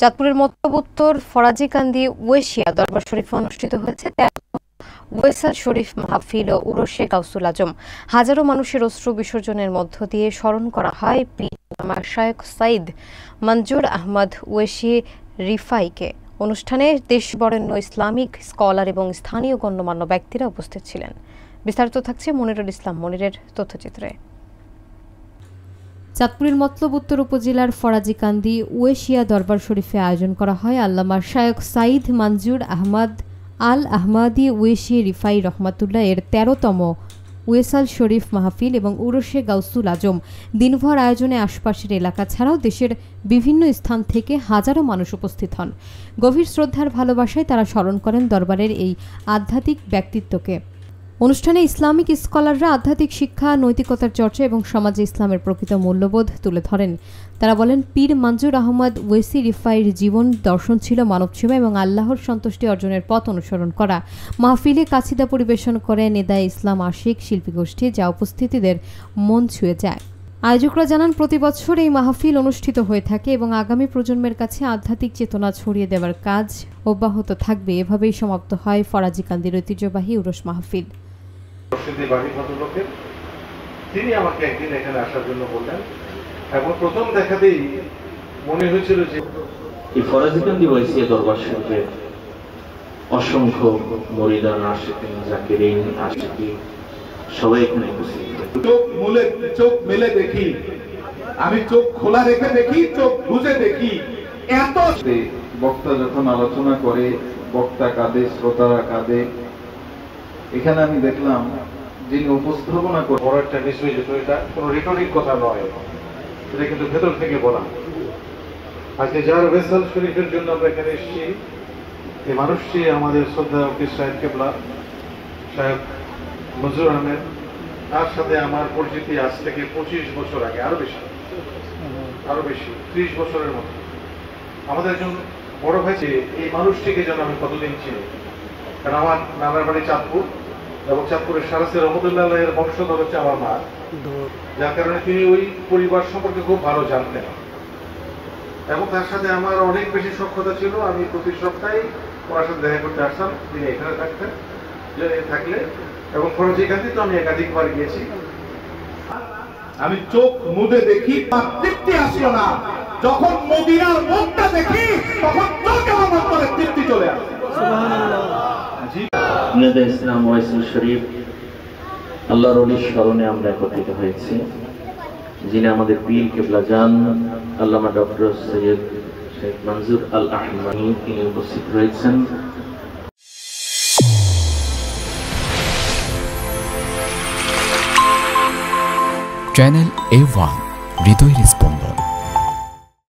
চাঁদপুরের মতবুত্তর ফরাজিকান্দি ওয়েশিয়া দরবার শরীফে অনুষ্ঠিত হয়েছে ওয়েসাল শরীফ মাহফিল ও উরশে গাউসুল আজম। হাজারো মানুষের অশ্রু বিসর্জনের মধ্য দিয়ে স্মরণ করা হয় পীর আল্লামা শায়খ সাইদ মঞ্জুর আহমদ ওয়েশি রিফাইকে। অনুষ্ঠানে দেশ বরেণ্য ইসলামিক স্কলার এবং স্থানীয় গণ্যমান্য ব্যক্তিরা উপস্থিত ছিলেন। বিস্তারিত থাকছে মনিরুল ইসলাম মনিরের তথ্যচিত্রে। চাঁদপুরের মতলব উত্তর উপজেলার ফরাজিকান্দি ওয়েশিয়া দরবার শরীফে আয়োজন করা হয় আল্লামা শায়খ সাইদ মঞ্জুর আহমদ আল আহমদি ওয়েশি রিফাই রহমাতুল্লাহ এর ১৩তম ওয়েসাল শরীফ মাহফিল এবং উরশে গাউসুল আজম। দিনভর আয়োজনে আশপাশের এলাকা ছাড়াও দেশের বিভিন্ন স্থান থেকে হাজারো মানুষ উপস্থিত হন। গভীর শ্রদ্ধার ভালোবাসায় তারা স্মরণ করেন দরবারের এই আধ্যাত্মিক ব্যক্তিত্বকে। অনুষ্ঠানে ইসলামিক স্কলাররা আধ্যাত্মিক শিক্ষা, নৈতিকতার চর্চা এবং সমাজে ইসলামের প্রকৃত মূল্যবোধ তুলে ধরেন। তারা বলেন, পীর মঞ্জুর আহমদ ওয়েসি রিফাইয়ের জীবন দর্শন ছিল মানবসেবা এবং আল্লাহর সন্তুষ্টি অর্জনের পথ অনুসরণ করা। মাহফিলে কাছিদা পরিবেশন করে নেদায়ে ইসলাম আশিক শিল্পী গোষ্ঠী, যা উপস্থিতিদের মন ছুঁয়ে যায়। আয়োজকরা জানান, প্রতি বছর এই মাহফিল অনুষ্ঠিত হয়ে থাকে এবং আগামী প্রজন্মের কাছে আধ্যাত্মিক চেতনা ছড়িয়ে দেওয়ার কাজ অব্যাহত থাকবে। এভাবেই সমাপ্ত হয় ফরাজিকান্দির ঐতিহ্যবাহী উরস মাহফিল। তিনি আমাকে একদিন এখানে আসার জন্য বললেন এবং প্রথম দেখাতেই মনে হয়েছিল যে এই ফরাজিকান্দি ওয়াইসিয়া দরবার শরীফে অসংখ্য মুরিদান, আশিকিন, জাকিরিন, আশিকি সবাই এখানে উপস্থিত। চোখ মেলে দেখি, আমি চোখ খোলা রেখে দেখি, চোখ বুঝে দেখি। এত বক্তা যখন আলোচনা করে, বক্তা কাঁদে, শ্রোতারা কাঁদে। এখানে আমি দেখলাম যিনি উপস্থাপনা করে বড় একটা বিষয়, যেটা এটা কোনো রিটরিক কথা নয়, সেটা কিন্তু ভেতর থেকে বলা। আজকে যার ওয়েসাল শরীফের জন্য আমরা এখানে এসেছি, এই মানুষটি আমাদের শ্রদ্ধা পীর সাহেব কেবলা শায়খ মঞ্জুর আহমেদ। তার সাথে আমার পরিচিতি আজ থেকে 25 বছর আগে, আরো বেশি 30 বছরের মতো। আমাদের একজন বড় ভাই, এই মানুষটিকে যেন আমি কতদিন চিনি, কারণ আমার নানার বাড়ি চাঁদপুর এবং চাঁদপুরের সারাসি রহমতুল্লাহ এর বংশধর হচ্ছে আমার মা, যার কারণে তিনি ওই পরিবার সম্পর্কে খুব ভালো জানতেন এবং তার সাথে আমার অনেক বেশি সখ্যতা ছিল। আমি প্রতি সপ্তাহে ওনার সাথে দেখা করতে আসতাম, তিনি এখানে থাকতেন থাকলে, এবং ফরাজিকান্দি তো আমি একাধিকবার গিয়েছি। আমি চোখ মুদে দেখি, তৃপ্তি আসলো না। যখন মদিনার মুখটা দেখি, তখন চোখে আমার অন্তরে তৃপ্তি চলে আসে। নেদায়ে ইসলাম ওয়াইসাল শরীফ আল্লাহর ওলির স্মরণে আমরা একত্রিত হয়েছি। যিনি আমাদের পীর কেবলা জান আল্লামা ডক্টর সৈয়দ শেখ মঞ্জুর আল আহমদ, তিনি উপস্থিত রয়েছেন। চ্যানেল A1 হৃদয়ের স্পন্দন।